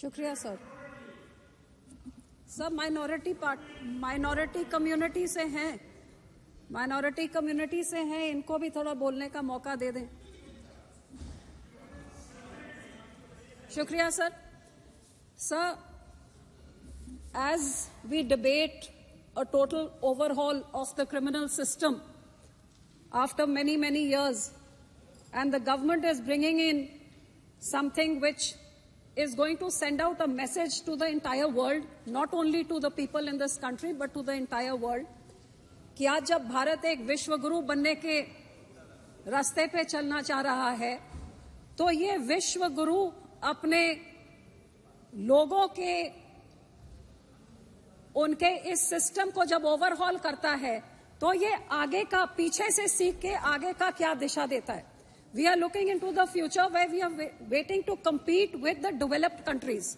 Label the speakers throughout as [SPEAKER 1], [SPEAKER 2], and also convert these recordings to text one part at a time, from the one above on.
[SPEAKER 1] शुक्रिया सर। सब minority community से हैं, इनको भी थोड़ा बोलने का मौका दे दें। शुक्रिया sir. Sir, as we debate a total overhaul of the criminal system after many years, and the government is bringing in something which is going to send out a message to the entire world, not only to the people in this country but to the entire world, कि आज जब भारत एक विश्व गुरु बनने के रास्ते पे चलना चाह रहा है, तो ये विश्व गुरु अपने लोगों के उनके इस सिस्टम को जब ओवरहॉल करता है, तो ये आगे का पीछे से सीख के आगे का क्या दिशा देता है। We are looking into the future where we are waiting to compete with the developed countries,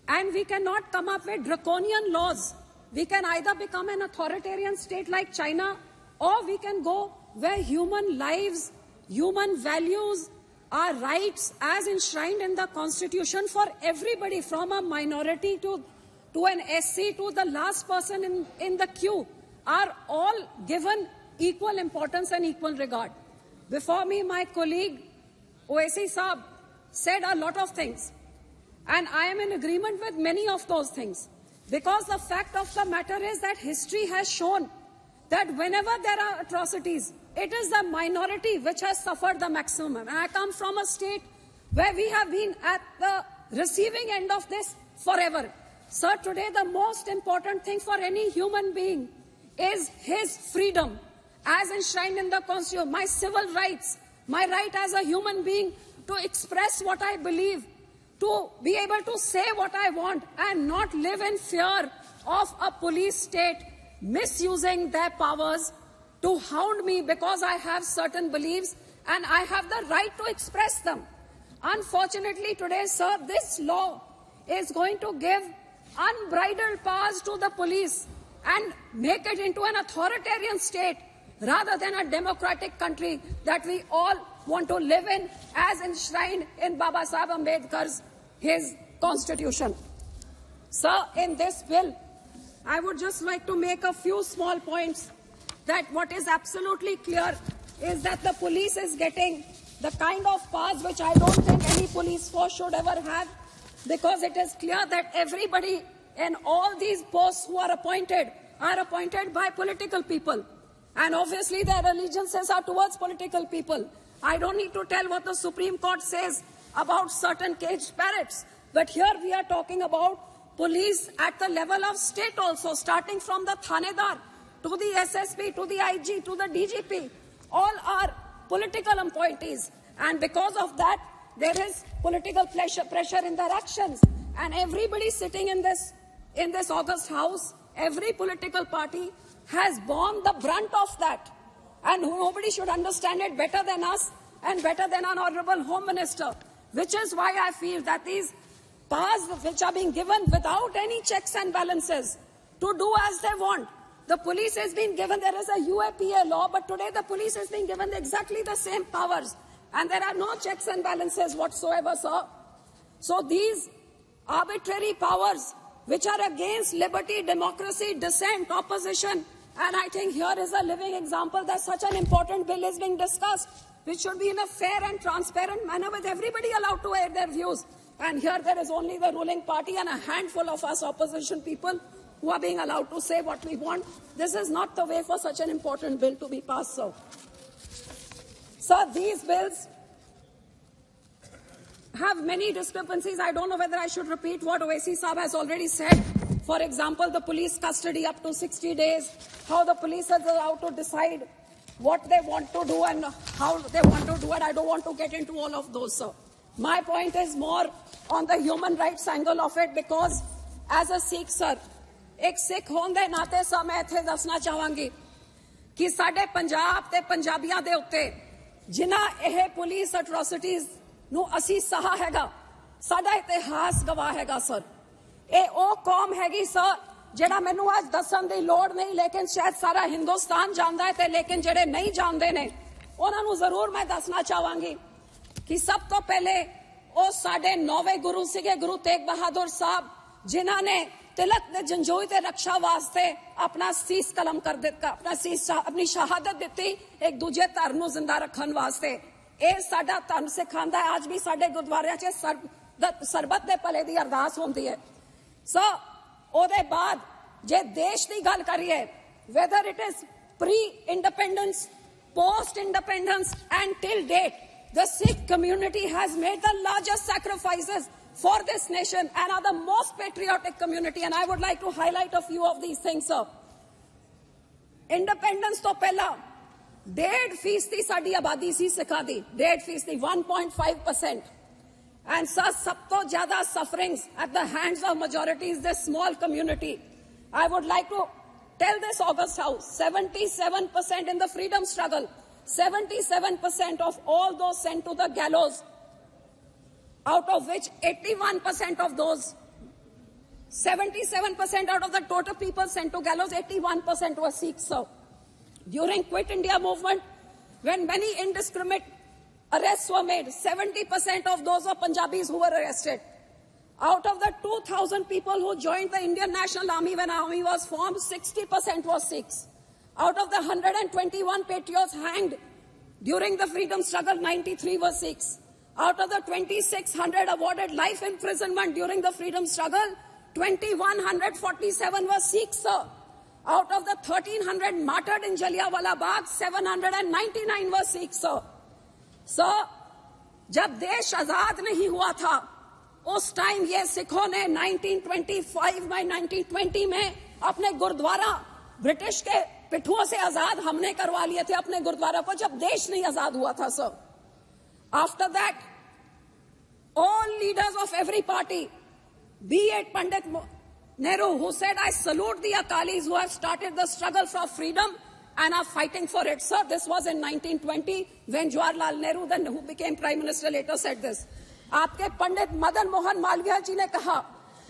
[SPEAKER 1] and we cannot come up with draconian laws. We can either become an authoritarian state like China, or we can go where human lives, human values, our rights as enshrined in the Constitution for everybody, from a minority to an SC to the last person in the queue, are all given equal importance and equal regard. Before me, my colleague Owaisi Saab said a lot of things, and I am in agreement with many of those things, because the fact of the matter is that history has shown that whenever there are atrocities, it is the minority which has suffered the maximum. And I come from a state where we have been at the receiving end of this forever. Sir, today the most important thing for any human being is his freedom as enshrined in the Constitution, my civil rights, my right as a human being to express what I believe, to be able to say what I want, and not live in fear of a police state misusing their powers to hound me because I have certain beliefs and I have the right to express them. Unfortunately today, sir, this law is going to give unbridled powers to the police and make it into an authoritarian state rather than a democratic country that we all want to live in, as enshrined in Baba Saheb Ambedkar's his constitution. Sir, in this bill, I would just like to make a few small points. That what is absolutely clear is that the police is getting the kind of powers which I don't think any police force should ever have, because it is clear that everybody in all these posts who are appointed by political people. And obviously their allegiances are towards political people. I don't need to tell what the Supreme Court says about certain caged parrots. But here we are talking about police at the level of state also, starting from the Thanedar to the SSP, to the IG, to the DGP. All are political appointees. And because of that, there is political pressure in their actions. And everybody sitting in this August House, every political party has borne the brunt of that. And nobody should understand it better than us and better than our Honorable Home Minister. Which is why I feel that these powers which are being given without any checks and balances to do as they want. The police has been given, there is a UAPA law, but today the police is being given exactly the same powers. And there are no checks and balances whatsoever, sir. So these arbitrary powers which are against liberty, democracy, dissent, opposition, and I think here is a living example that such an important bill is being discussed, which should be in a fair and transparent manner with everybody allowed to air their views. And here there is only the ruling party and a handful of us opposition people who are being allowed to say what we want. This is not the way for such an important bill to be passed, sir. Sir, these bills have many discrepancies. I don't know whether I should repeat what Owaisi Saab has already said. For example, the police custody up to 60 days, how the police are allowed to decide what they want to do and how they want to do it. I don't want to get into all of those, sir. My point is more on the human rights angle of it, because as a Sikh, sir, एक सिख होने दे नाते सा मैं इत्थे दसना चाहांगी कि साडे पंजाब ते पंजाबियां दे उत्ते जिन्हां यह पुलिस एट्रोसिटीज नू असी सहा हैगा, साडा इतिहास गवाह हैगा सर। ये ओ कौम हैगी सर जेड़ा मैनू आज दसन दी लोड़ नहीं, लेकिन शायद सारा हिंदुस्तान जानदा है ते लेकिन जेड़े नहीं जानदे ने उन्हां नू जरूर मैं दसना चाहांगी कि सब तो पहले ਉਹ ਸਾਡੇ ਨੌਵੇਂ ਗੁਰੂ ਸੀਗੇ ਗੁਰੂ ਤੇਗ ਬਹਾਦਰ ਸਾਹਿਬ, ਜਿਨ੍ਹਾਂ ਨੇ तिलक ने जंजोई ते रक्षा वास्ते अपना सीस कलम कर दिता, अपनी शहादत दी एक दूजे धर्म नूं जिंदा रखण वास्ते। ਇਹ ਸਾਡਾ ਧਰਮ ਸਿਖਾਉਂਦਾ ਹੈ। ਅੱਜ ਵੀ ਸਾਡੇ ਗੁਰਦੁਆਰਿਆਂ 'ਚ ਸਰਬੱਤ ਦੇ ਭਲੇ ਦੀ ਅਰਦਾਸ ਹੁੰਦੀ ਹੈ। ਸੋ ਉਹਦੇ ਬਾਅਦ ਜੇ ਦੇਸ਼ ਦੀ ਗੱਲ ਕਰੀਏ, whether it is pre-independence, post-independence and till date, the Sikh community has made the largest sacrifices for this nation and are the most patriotic community, and I would like to highlight a few of these things, sir. Independence to pehla 1.5% ਸਾਡੀ ਆਬਾਦੀ ਸੀ ਸਿੱਖਾਂ ਦੀ, 1.5%, 1.5%, and sir ਸਭ ਤੋਂ ਜ਼ਿਆਦਾ sufferings at the hands of majorities this small community. I would like to tell this August House, 77% in the freedom struggle, 77% of all those sent to the gallows, out of which 81% of those, 77% out of the total people sent to gallows, 81% were Sikhs, sir. During Quit India movement, when many indiscriminate arrests were made, 70% of those were Punjabis who were arrested. Out of the 2,000 people who joined the Indian National Army when army was formed, 60% were Sikhs. Out of the 121 patriots hanged during the freedom struggle, 93 were Sikhs. Out of the 2,600 awarded life imprisonment during the freedom struggle, 2,147 were Sikhs, sir. Out of the 1,300 martyred in Jallianwala Bagh, 799 were Sikhs, sir. Sir, जब देश आजाद नहीं हुआ था, उस time ये सिखों ने 1925 में 1920 में अपने गुरुद्वारा ब्रिटिश के पिठुओं से आजाद हमने करवा लिए थे अपने गुरुद्वारा को, जब देश नहीं आजाद हुआ था, sir. After that, all leaders of every party, be it Pandit Nehru, who said, I salute the Akalis who have started the struggle for freedom and are fighting for it. Sir, this was in 1920 when Jawaharlal Nehru, then who became Prime Minister, later said this. आपके पंडित मदन मोहन मालवीय जी ने कहा,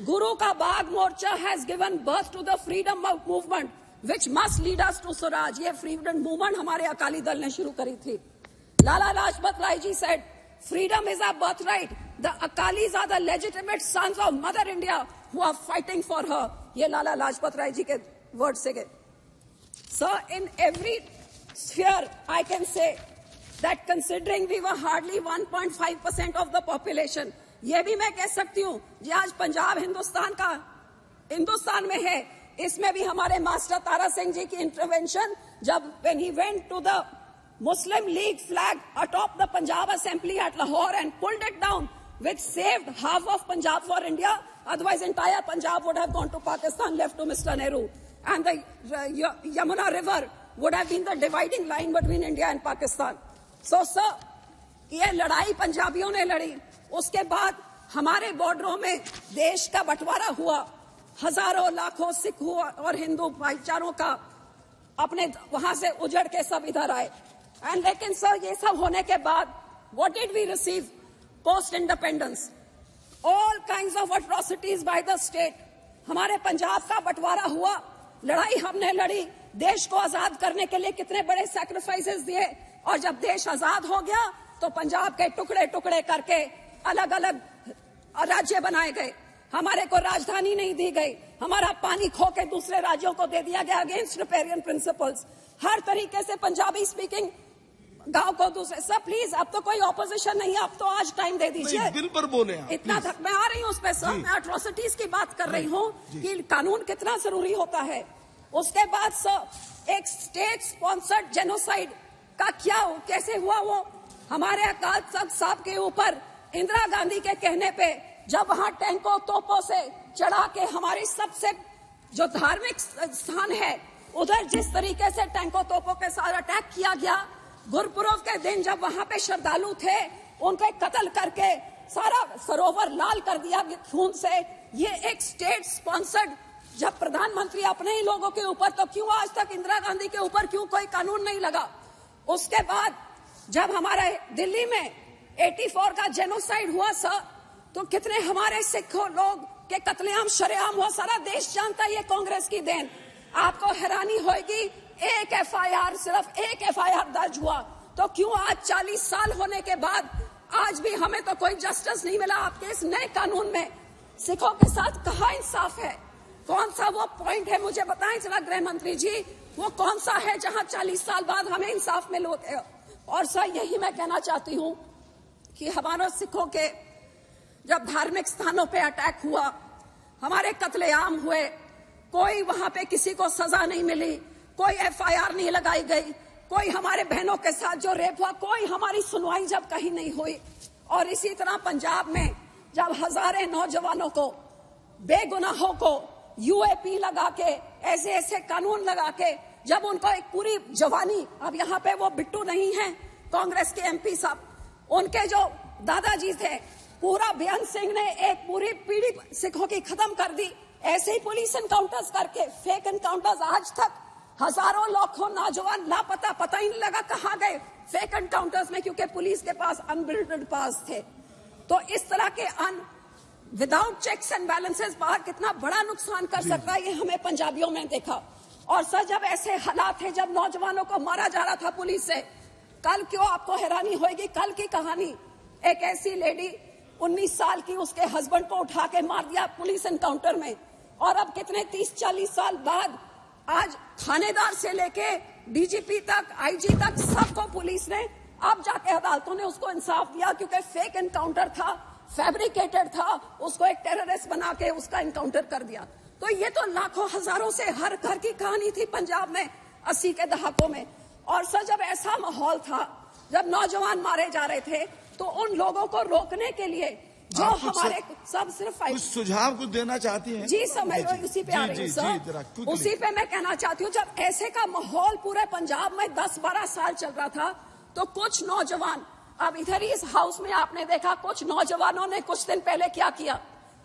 [SPEAKER 1] गुरु का बाग मोर्चा has given birth to the freedom movement which must lead us to Swaraj. ये freedom movement हमारे अकाली दल ने शुरू करी थी. Lala Lajpat Rai ji said, freedom is our birthright. The Akalis are the legitimate sons of Mother India who are fighting for her. ये Lala Lajpat Rai ji के words से गए. So in every sphere, I can say that considering we were hardly 1.5% of the population, ये भी मैं कह सकती हूँ, ये आज पंजाब हिंदुस्तान में है, इसमें भी हमारे मास्टर तारा सिंह जी की इंटरवेंशन, जब when he went to the Muslim League flag atop the Punjab Assembly at Lahore and pulled it down, which saved half of Punjab for India. Otherwise, entire Punjab would have gone to Pakistan, left to Mr. Nehru. And the Yamuna River would have been the dividing line between India and Pakistan. So, sir, ये लड़ाई पंजाबियों ने लड़ी. उसके बाद हमारे बॉर्डरों में देश का बंटवारा हुआ. हजारों लाखों सिख और हिंदू भाईचारों का अपने वहां से उजड़ के सब इधर आए. And लेकिन सर ये सब होने के बाद what did we receive post independence? All kinds of atrocities by the state. हमारे पंजाब का बंटवारा हुआ, लड़ाई हमने लड़ी, देश को आजाद करने के लिए कितने बड़े सैक्रिफाइसेस दिए, और जब देश आजाद हो गया तो पंजाब के टुकड़े टुकड़े करके अलग अलग राज्य बनाए गए. हमारे को राजधानी नहीं दी गई, हमारा पानी खो के दूसरे राज्यों को दे दिया गया अगेंस्ट रिपेरियन प्रिंसिपल्स. हर तरीके से पंजाबी स्पीकिंग गांव को दूसरे. सर प्लीज, अब तो कोई ऑपोजिशन नहीं है, अब तो आज टाइम दे दीजिए.
[SPEAKER 2] बिल पर बोले
[SPEAKER 1] इतना तक मैं आ रही हूँ उस पर सर, मैं एट्रोसिटीज की बात कर रही हूँ कि कानून कितना जरूरी होता है. उसके बाद सर, एक स्टेट स्पॉन्सर्ड जेनोसाइड का क्या कैसे हुआ, वो हमारे अकाल तख्त साहब के ऊपर इंदिरा गांधी के कहने पे जब वहां टैंकों तोपों से चढ़ा के हमारी सबसे जो धार्मिक स्थान है उधर जिस तरीके से टैंकों तोपों के साथ अटैक किया गया, गुरपुरब के दिन जब वहां पे श्रद्धालु थे उनके कत्ल करके सारा सरोवर लाल कर दिया खून से. ये एक स्टेट स्पॉन्सर्ड, जब प्रधानमंत्री अपने ही लोगों के ऊपर, तो क्यों आज तक इंदिरा गांधी के ऊपर क्यों कोई कानून नहीं लगा? उसके बाद जब हमारे दिल्ली में 84 का जेनोसाइड हुआ सर, तो कितने हमारे सिख लोग के कत्लेआम शरेआम हुआ, सारा देश जानता है ये कांग्रेस की देन. आपको हैरानी होगी, एक एफआईआर, सिर्फ एक एफआईआर दर्ज हुआ, तो क्यों आज 40 साल होने के बाद आज भी हमें तो कोई जस्टिस नहीं मिला। आपके इस नए कानून में सिखों के साथ कहाँ इंसाफ है? कौन सा वो पॉइंट है, मुझे बताएं जरा गृह मंत्री जी, वो कौन सा है जहां 40 साल बाद हमें इंसाफ मिले? और सर यही मैं कहना चाहती हूं कि हमारे सिखों के जब धार्मिक स्थानों पे अटैक हुआ, हमारे कत्लेआम हुए, कोई वहां पे किसी को सजा नहीं मिली, कोई FIR नहीं लगाई गई, कोई हमारे बहनों के साथ जो रेप हुआ, कोई हमारी सुनवाई जब कहीं नहीं हुई। और इसी तरह पंजाब में जब हजारों नौजवानों को, बेगुनाहों को UAP लगा के, ऐसे ऐसे कानून लगा के, जब उनको एक पूरी जवानी, अब यहाँ पे वो बिट्टू नहीं है कांग्रेस के MP साहब, उनके जो दादाजी थे, पूरा बेअंत सिंह ने एक पूरी पीढ़ी सिखों की खत्म कर दी। ऐसे ही पुलिस एनकाउंटर्स करके, फेक एनकाउंटर्स, आज तक हजारों लाखों नौजवान लापता, पता ही नहीं लगा कहाँ गए फेक एनकाउंटर्स में, क्योंकि पुलिस के पास अनबिल्डेड पास थे। तो इस तरह के विदाउट चेक्स एंड बैलेंसेस बाहर कितना बड़ा नुकसान कर सकता है, ये हमें पंजाबियों में देखा। और सर जब ऐसे हालात थे, जब नौजवानों को मारा जा रहा था पुलिस से, कल क्यों आपको हैरानी होगी, कल की कहानी, एक ऐसी लेडी 19 साल की, उसके हस्बैंड को उठा के मार दिया पुलिस एनकाउंटर में। और अब कितने 30-40 साल बाद आज थानेदार से लेके DGP तक, IG तक सबको पुलिस ने, अब जाके अदालतों ने उसको इंसाफ दिया, क्योंकि फेक एनकाउंटर था, फैब्रिकेटेड था, उसको एक टेररिस्ट बना के उसका एनकाउंटर कर दिया। तो ये तो लाखों हजारों से हर घर की कहानी थी पंजाब में 80 के दहाकों में। और सर जब ऐसा माहौल था, जब नौजवान मारे जा रहे थे, तो उन लोगों को रोकने के लिए जो हमारे सब सिर्फ
[SPEAKER 2] कुछ सुझाव कुछ देना चाहती हैं?
[SPEAKER 1] जी सर, मैं उसी पे आ रही हूँ सर, उसी पे मैं कहना चाहती हूँ। जब ऐसे का माहौल पूरे पंजाब में 10-12 साल चल रहा था, तो कुछ नौजवान, अब इधर ही इस हाउस में आपने देखा, कुछ नौजवानों ने कुछ दिन पहले क्या किया,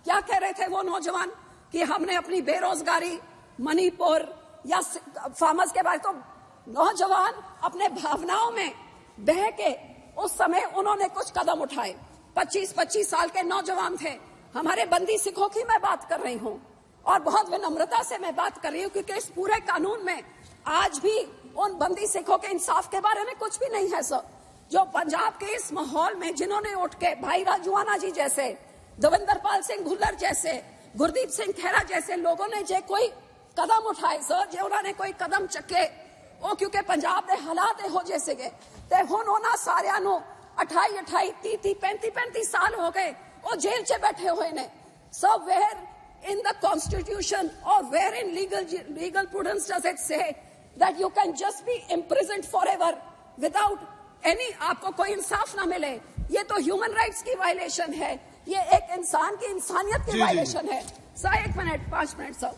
[SPEAKER 1] क्या कह रहे थे वो नौजवान कि हमने अपनी बेरोजगारी, मणिपुर या फार्मर्स के बारे, तो नौजवान अपने भावनाओं में बह के उस समय उन्होंने कुछ कदम उठाए। 25-25 साल के नौजवान थे, हमारे बंदी सिखों की मैं बात कर रही हूँ, और बहुत विनम्रता से मैं बात कर रही हूँ, क्योंकि इस पूरे कानून में आज भी उन बंदी सिखों के इंसाफ के बारे में कुछ भी नहीं है सर। जो पंजाब के इस माहौल में जिन्होंने उठ के, भाई राजूआना जी जैसे, दविंदर पाल सिंह भुल्लर जैसे, गुरदीप सिंह खेरा जैसे लोगों ने जो कोई कदम उठाए सर, जो उन्होंने कोई कदम चके, वो क्योंकि पंजाब के हालात हो जैसे गए, ते हुण उन्हां सारियां नूं 28-28, 30-30, 35-35 साल हो गए, वो जेल च बैठे हुए ने। So where in the constitution or where in legal prudence does it say that you can just be imprisoned forever without any, आपको कोई इंसाफ ना मिले? ये तो ह्यूमन राइट्स की वायलेशन है, ये एक इंसान की इंसानियत की वायलेशन है। Sir 1 minute, 5 minute sir.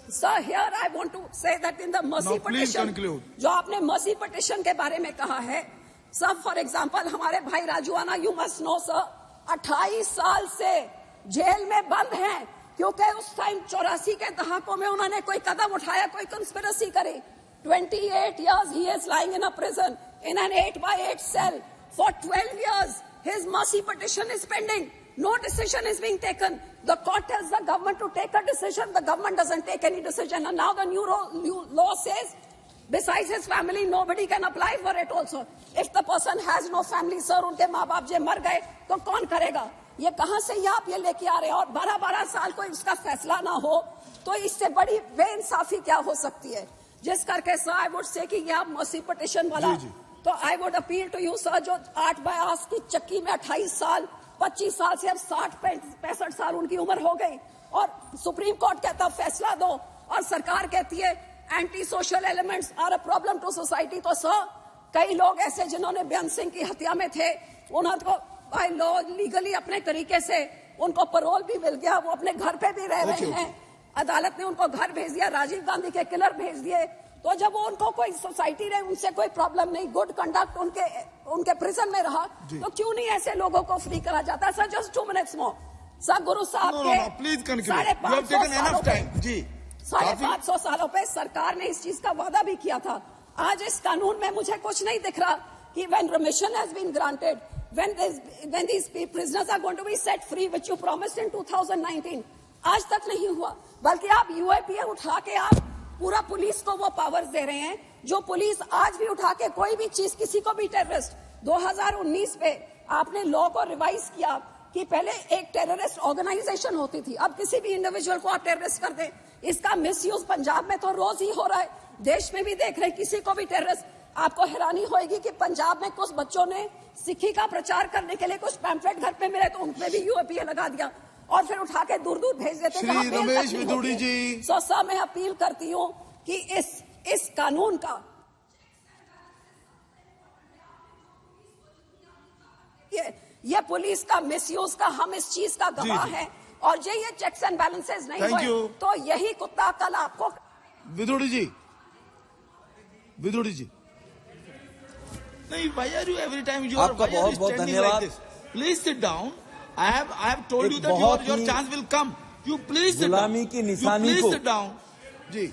[SPEAKER 1] Sir, here I want to say that in the mercy petition, जो आपने mercy petition के बारे में कहा है, सर फॉर एग्जाम्पल हमारे भाई राजूआना, यू मस्ट नो सर, 28 साल से जेल में बंद हैं, क्योंकि उस टाइम 84 के दहाकों में उन्होंने कोई कदम उठाया, कोई कंस्पिरेसी करी। 28 years he is lying in a prison in an 8x8 cell. For 12 years his mercy petition is pending. No decision is being taken. The court tells the government to take a decision, the government doesn't take any decision, and now the new law says besides his family nobody can apply for it also. If the person has no family, sir, उनके माँ बाप जे मर गए तो कौन करेगा? ये कहाँ से ये आप ये लेके आ रहे हैं? और 12-12 साल कोई इसका फैसला ना हो, तो इससे बड़ी बेइंसाफी क्या हो सकती है? जिस करके सर आई वुड से कि ये आप मर्सी पिटिशन वाला, तो I would appeal to you sir, जो 8 बाय की चक्की में 28 साल, 25 साल से अब 60-65 साल उनकी उम्र हो गई, और सुप्रीम कोर्ट कहता फैसला दो, और सरकार कहती है anti social elements are a problem to society. तो सर कई लोग ऐसे जिन्होंने बेअंत सिंह की हत्या में थे, उन्होंने बाय लॉ लीगली अपने तरीके से उनको पैरोल भी मिल गया, वो अपने घर पे भी रह रहे हैं, अदालत ने उनको घर भेज दिया, राजीव गांधी के किलर भेज दिए। तो जब वो उनको कोई सोसाइटी ने उनसे कोई प्रॉब्लम नहीं, गुड कंडक्ट उनके प्रिजन में रहा, तो क्यों नहीं ऐसे लोगों को फ्री करा जाता? सर जस्ट 2 minutes मोर। सर गुरु साहब के 550 सालों पे सरकार ने इस चीज का वादा भी किया था। आज इस कानून में मुझे कुछ नहीं दिख रहा कि when remission has been granted, when these prisoners are going to be set free, which you promised in 2019, आज तक नहीं हुआ। बल्कि आप UAP उठा के आप पूरा पुलिस को वो पावर्स दे रहे हैं, जो पुलिस आज भी उठा के कोई भी चीज, किसी को भी टेररिस्ट, 2019 पे आपने लॉ को रिवाइज किया कि पहले एक टेररिस्ट ऑर्गेनाइजेशन होती थी, अब किसी भी इंडिविजुअल को आप टेररिस्ट कर दें। इसका मिसयूज पंजाब में तो रोज ही हो रहा है, देश में भी देख रहे हैं, किसी को भी टेररिस्ट। आपको हैरानी होगी कि पंजाब में कुछ बच्चों ने सिक्खी का प्रचार करने के लिए कुछ पैम्फलेट घर पे मिले तो उनपे भी यूएपीए लगा दिया और फिर उठा के दूर दूर भेज देते।
[SPEAKER 2] श्री रमेश विदुड़ी जी,
[SPEAKER 1] सर मैं अपील करती हूँ कि इस कानून का ये पुलिस का मिसयूज का हम इस चीज का गवाह है, और ये चेक्स एंड बैलेंसेस नहीं हुए तो यही कुत्ता कल आपको।
[SPEAKER 2] विदुड़ी जी, विदुड़ी जी, नहीं, why are you every time you are standing like this? Please sit down. I have told you that your chance will come. You please sit down.
[SPEAKER 3] गुलामी की निशानी को
[SPEAKER 2] sit down. जी